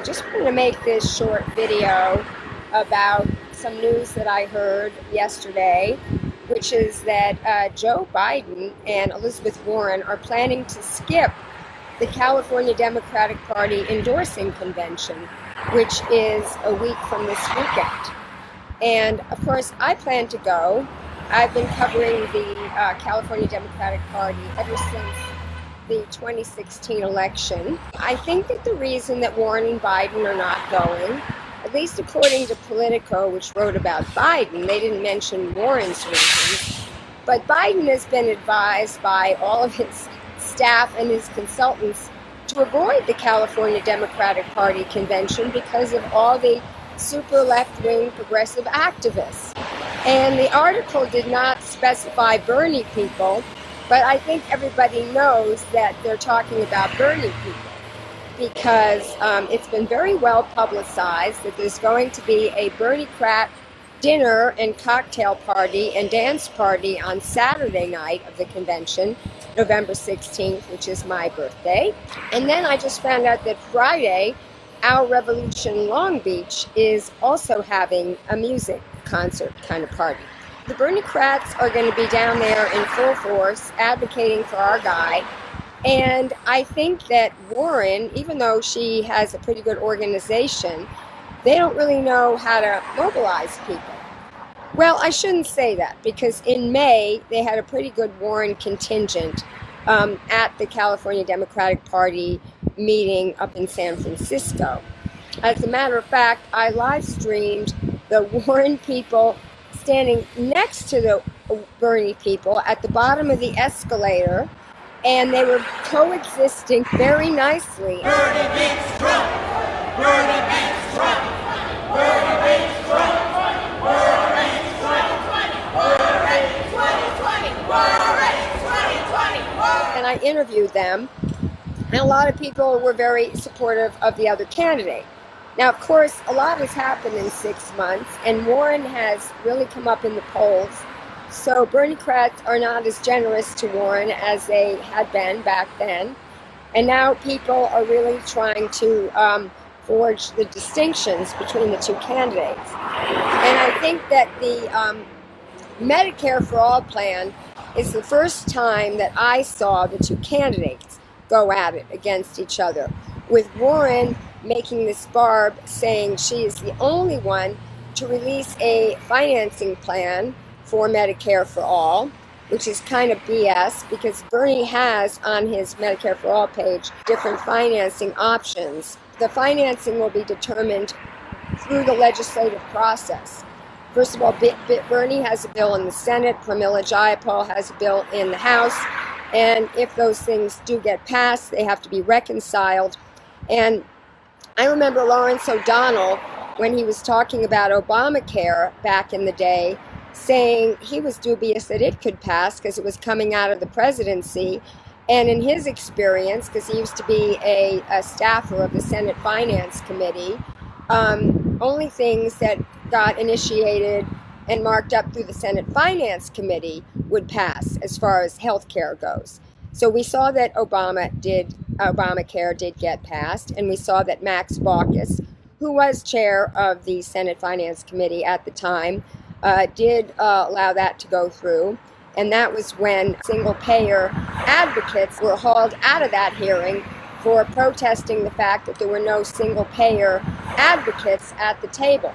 Just wanted to make this short video about some news that I heard yesterday, which is that Joe Biden and Elizabeth Warren are planning to skip the California Democratic Party endorsing convention, which is a week from this weekend. And of course, I plan to go. I've been covering the California Democratic Party ever since the 2016 election. I think that the reason that Warren and Biden are not going, at least according to Politico, which wrote about Biden, they didn't mention Warren's reasons, but Biden has been advised by all of his staff and his consultants to avoid the California Democratic Party convention because of all the super left-wing progressive activists. And the article did not specify Bernie people, but I think everybody knows that they're talking about Bernie people because it's been very well publicized that there's going to be a Berniecrat dinner and cocktail party and dance party on Saturday night of the convention, November 16th, which is my birthday. And then I just found out that Friday, Our Revolution Long Beach is also having a music concert kind of party. The Berniecrats are going to be down there in full force advocating for our guy. And I think that Warren, even though she has a pretty good organization, they don't really know how to mobilize people. Well, I shouldn't say that because in May they had a pretty good Warren contingent at the California Democratic Party meeting up in San Francisco. As a matter of fact, I live streamed the Warren people standing next to the Bernie people at the bottom of the escalator, and they were coexisting very nicely. Bernie beats Trump! Bernie beats Trump! Bernie beats Trump! Bernie beats Trump! Bernie 2020! Bernie 2020! And I interviewed them, and a lot of people were very supportive of the other candidate. Now, of course, a lot has happened in 6 months, and Warren has really come up in the polls. So Berniecrats are not as generous to Warren as they had been back then. And now people are really trying to forge the distinctions between the two candidates. And I think that the Medicare for All plan is the first time that I saw the two candidates go at it against each other, with Warren making this barb saying she is the only one to release a financing plan for Medicare for All, which is kind of BS because Bernie has on his Medicare for All page different financing options. The financing will be determined through the legislative process. First of all, Bernie has a bill in the Senate, Pramila Jayapal has a bill in the House, and if those things do get passed, they have to be reconciled. And I remember Lawrence O'Donnell, when he was talking about Obamacare back in the day, saying he was dubious that it could pass because it was coming out of the presidency. And in his experience, because he used to be a staffer of the Senate Finance Committee, only things that got initiated and marked up through the Senate Finance Committee would pass as far as health care goes. So we saw that Obamacare did get passed, and we saw that Max Baucus, who was chair of the Senate Finance Committee at the time, did allow that to go through. And that was when single-payer advocates were hauled out of that hearing for protesting the fact that there were no single-payer advocates at the table.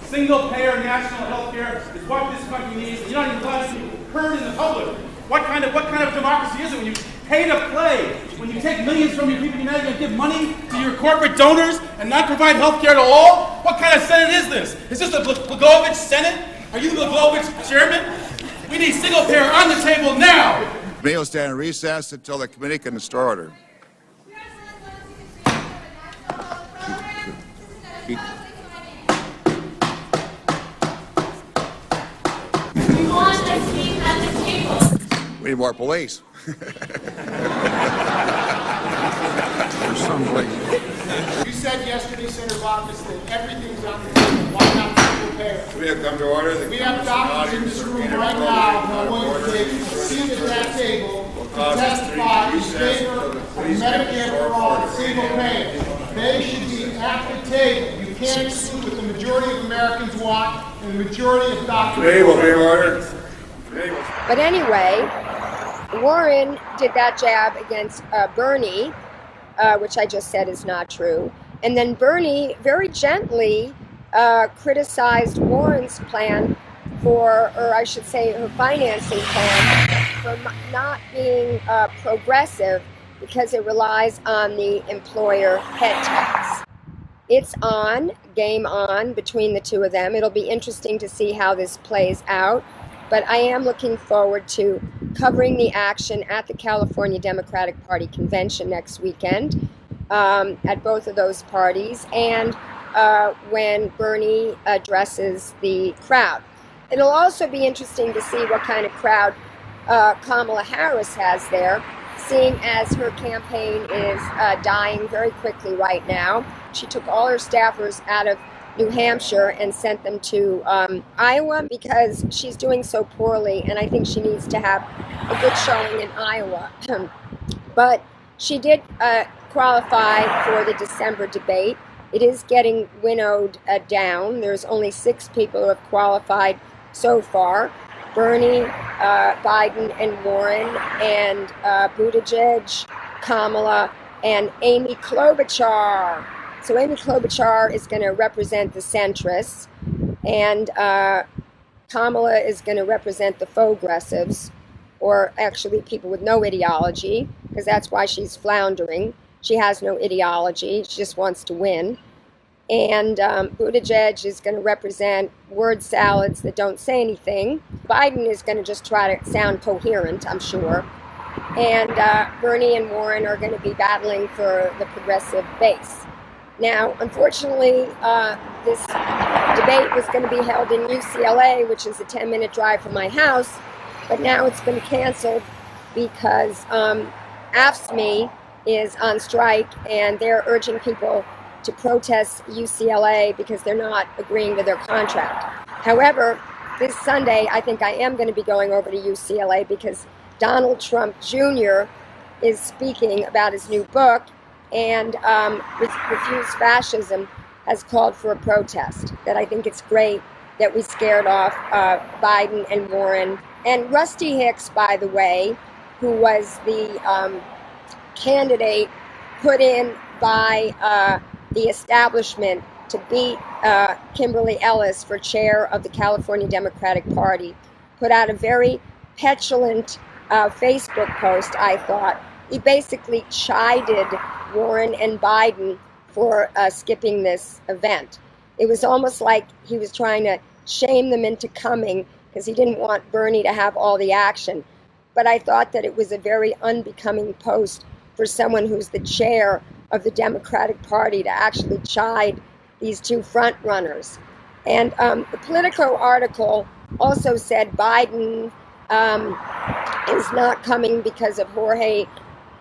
Single-payer national health care is what this country needs. You're not even glad to be heard in the public. What kind of democracy is it when you pay to play? When you take millions from your people, you're not going to give money to your corporate donors and not provide health care to all? What kind of Senate is this? Is this the Blagojevich Senate? Are you the Blagojevich chairman? We need single-payer on the table now! The committee will stand in recess until the committee can restore order. We want a seat at the table. We need more police. There's some police. You said yesterday, Senator Baucus, that everything's on the table. Why not single payer? We have come to order. We have doctors in this room right now who are willing to take a seat at that table to testify in favor of Medicare for all, single payer. They should be at the table. You can't do what the majority of Americans want and the majority of doctors Table, want. be ordered. Table. But anyway, Warren did that jab against Bernie, which I just said is not true. And then Bernie very gently criticized Warren's plan for, or I should say her financing plan, for not being progressive because it relies on the employer head tax. It's on, game on between the two of them. It'll be interesting to see how this plays out. But I am looking forward to covering the action at the California Democratic Party convention next weekend at both of those parties and when Bernie addresses the crowd. It'll also be interesting to see what kind of crowd Kamala Harris has there, seeing as her campaign is dying very quickly right now. She took all her staffers out of New Hampshire and sent them to Iowa because she's doing so poorly, and I think she needs to have a good showing in Iowa. But she did qualify for the December debate. It is getting winnowed down. There's only 6 people who have qualified so far. Bernie, Biden, and Warren, and Buttigieg, Kamala, and Amy Klobuchar. So Amy Klobuchar is going to represent the centrists, and Kamala is going to represent the faux-gressives, or actually people with no ideology, because that's why she's floundering. She has no ideology. She just wants to win. And Buttigieg is going to represent word salads that don't say anything. Biden is going to just try to sound coherent, I'm sure. And Bernie and Warren are going to be battling for the progressive base. Now, unfortunately, this debate was going to be held in UCLA, which is a 10-minute drive from my house, but now it's been canceled because AFSCME is on strike, and they're urging people to protest UCLA because they're not agreeing to their contract. However, this Sunday, I think I am going to be going over to UCLA because Donald Trump Jr. is speaking about his new book, and Refuse Fascism has called for a protest. That I think it's great that we scared off Biden and Warren. And Rusty Hicks, by the way, who was the candidate put in by the establishment to beat Kimberly Ellis for chair of the California Democratic Party, put out a very petulant Facebook post, I thought. He basically chided Warren and Biden for skipping this event. It was almost like he was trying to shame them into coming because he didn't want Bernie to have all the action. But I thought that it was a very unbecoming post for someone who's the chair of the Democratic Party to actually chide these two front runners. And the Politico article also said Biden is not coming because of Jorge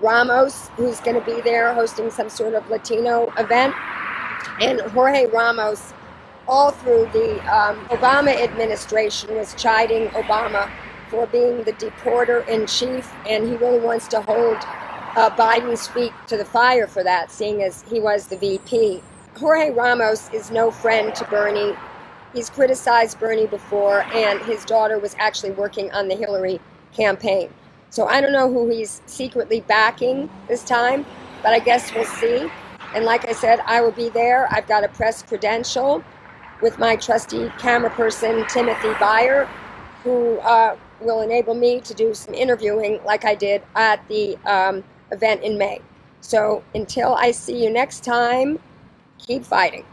Ramos, who's going to be there hosting some sort of Latino event. And Jorge Ramos, all through the Obama administration, was chiding Obama for being the deporter-in-chief, and he really wants to hold Biden's feet to the fire for that, seeing as he was the VP. Jorge Ramos is no friend to Bernie. He's criticized Bernie before, and his daughter was actually working on the Hillary campaign. So I don't know who he's secretly backing this time, but I guess we'll see. And like I said, I will be there. I've got a press credential with my trusty camera person, Timothy Byer, who will enable me to do some interviewing like I did at the event in May. So until I see you next time, keep fighting.